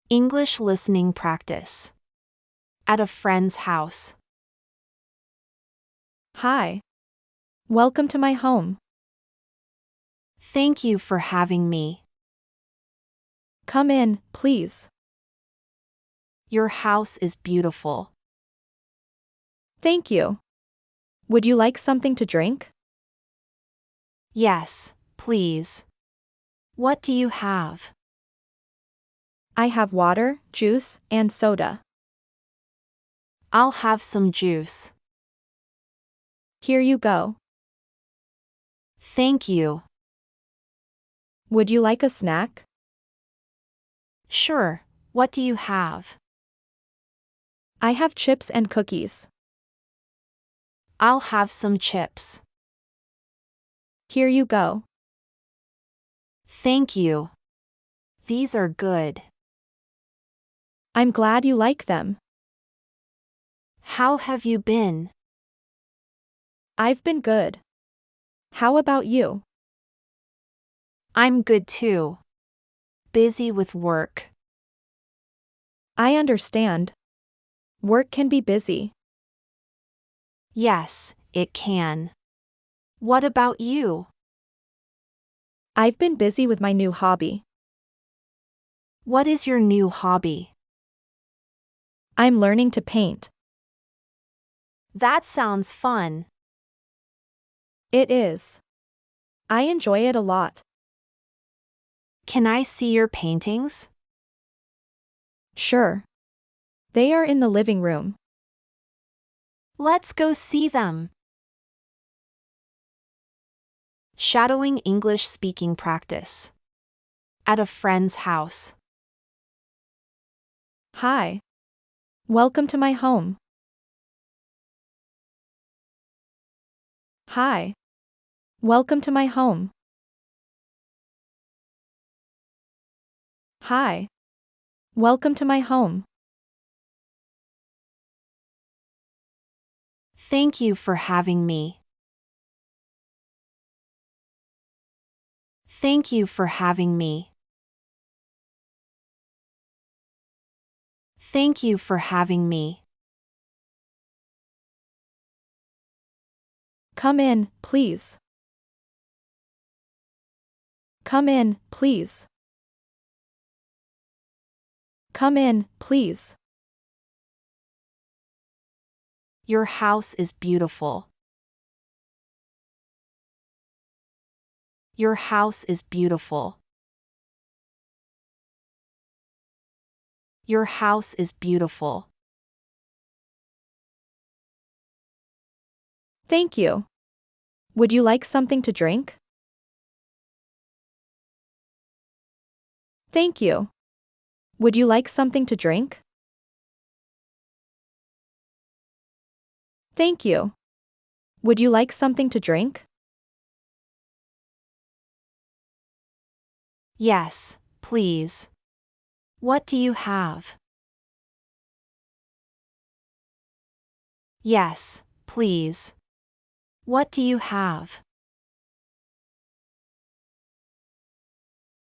English listening practice. At a friend's house. Hi. Welcome to my home. Thank you for having me. Come in, please. Your house is beautiful. Thank you. Would you like something to drink? Yes, please. What do you have? I have water, juice, and soda. I'll have some juice. Here you go. Thank you. Would you like a snack? Sure, what do you have? I have chips and cookies. I'll have some chips. Here you go. Thank you. These are good. I'm glad you like them. How have you been? I've been good. How about you? I'm good too. Busy with work. I understand. Work can be busy. Yes, it can. What about you? I've been busy with my new hobby. What is your new hobby? I'm learning to paint. That sounds fun. It is. I enjoy it a lot. Can I see your paintings? Sure. They are in the living room. Let's go see them. Shadowing English speaking practice. At a friend's house. Hi. Welcome to my home. Hi. Welcome to my home. Hi. Welcome to my home. Thank you for having me. Thank you for having me. Thank you for having me. Come in, please. Come in, please. Come in, please. Your house is beautiful. Your house is beautiful. Your house is beautiful. Thank you. Would you like something to drink? Thank you. Would you like something to drink? Thank you. Would you like something to drink? Yes, please. What do you have? Yes, please. What do you have?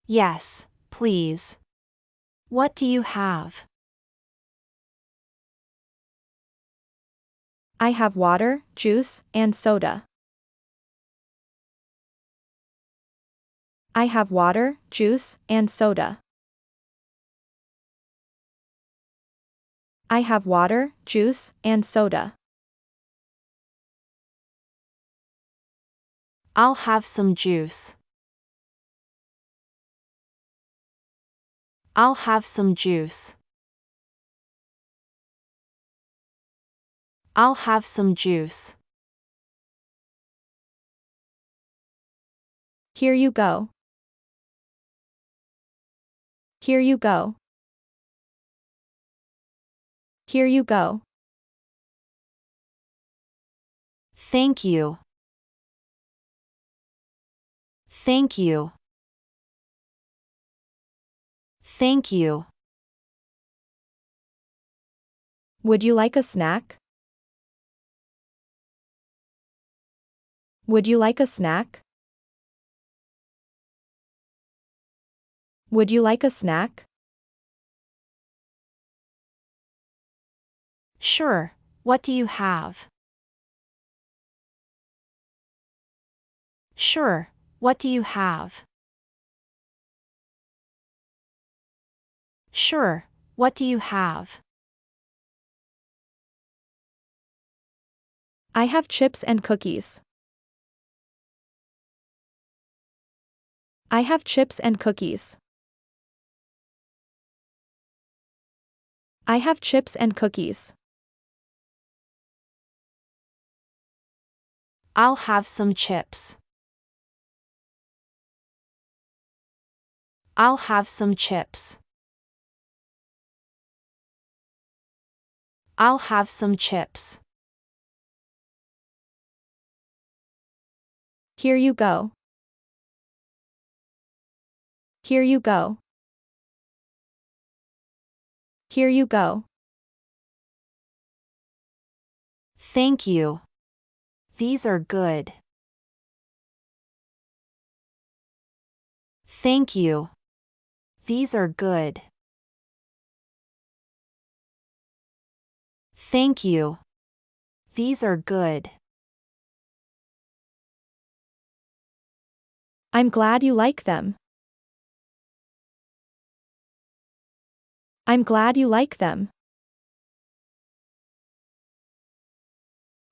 Yes, please. What do you have? I have water, juice, and soda. I have water, juice, and soda. I have water, juice, and soda. I'll have some juice. I'll have some juice. I'll have some juice. Here you go. Here you go. Here you go. Thank you. Thank you. Thank you. Would you like a snack? Would you like a snack? Would you like a snack? Sure, what do you have? Sure, what do you have? Sure, what do you have? I have chips and cookies. I have chips and cookies. I have chips and cookies. I'll have some chips. I'll have some chips. I'll have some chips. Here you go. Here you go. Here you go. Thank you. These are good. Thank you. These are good. Thank you. These are good. I'm glad you like them. I'm glad you like them.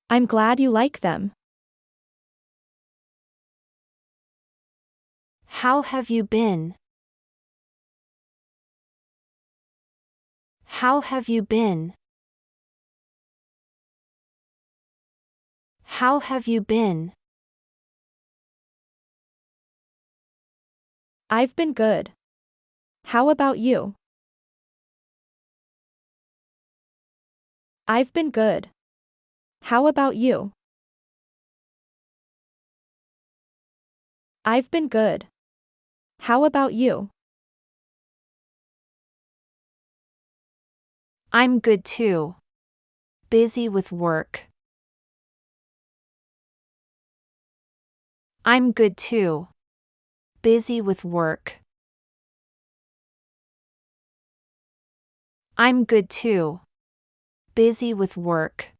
I'm glad you like them. How have you been? How have you been? How have you been? I've been good. How about you? I've been good. How about you? I've been good. How about you? I'm good too. Busy with work. I'm good too. Busy with work. I'm good too. Busy with work.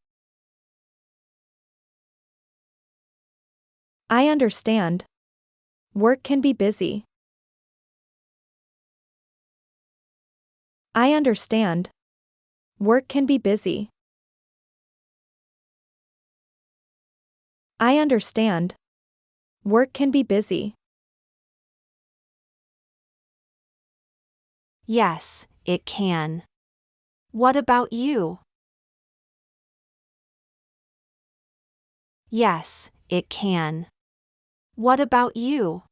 I understand. Work can be busy. I understand. Work can be busy. I understand. Work can be busy. Yes, it can. What about you? Yes, it can. What about you?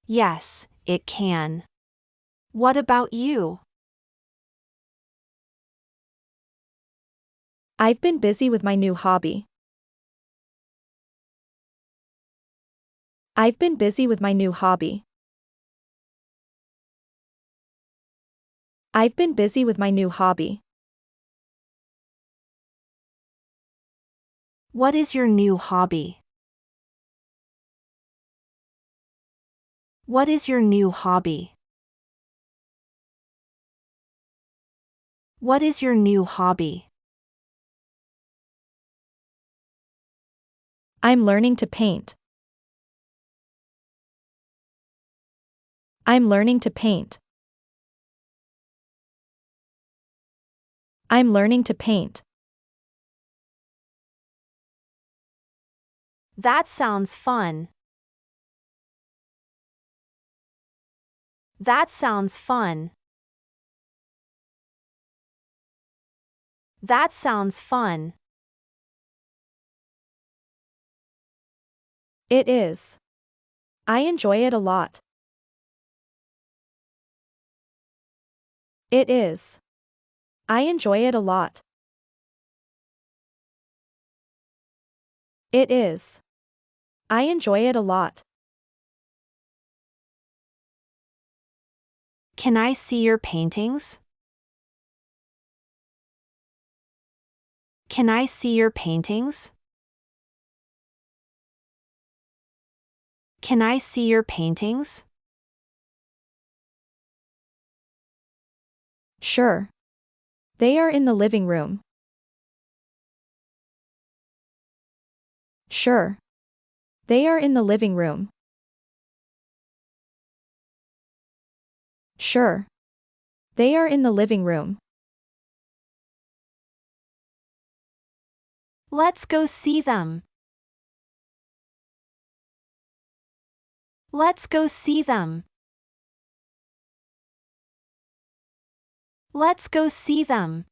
Yes, it can. What about you? I've been busy with my new hobby. I've been busy with my new hobby. I've been busy with my new hobby. What is your new hobby? What is your new hobby? What is your new hobby? I'm learning to paint. I'm learning to paint. I'm learning to paint. That sounds fun. That sounds fun. That sounds fun. It is. I enjoy it a lot. It is. I enjoy it a lot. It is. I enjoy it a lot. Can I see your paintings? Can I see your paintings? Can I see your paintings? Sure. They are in the living room. Sure. They are in the living room. Sure. They are in the living room. Let's go see them. Let's go see them. Let's go see them.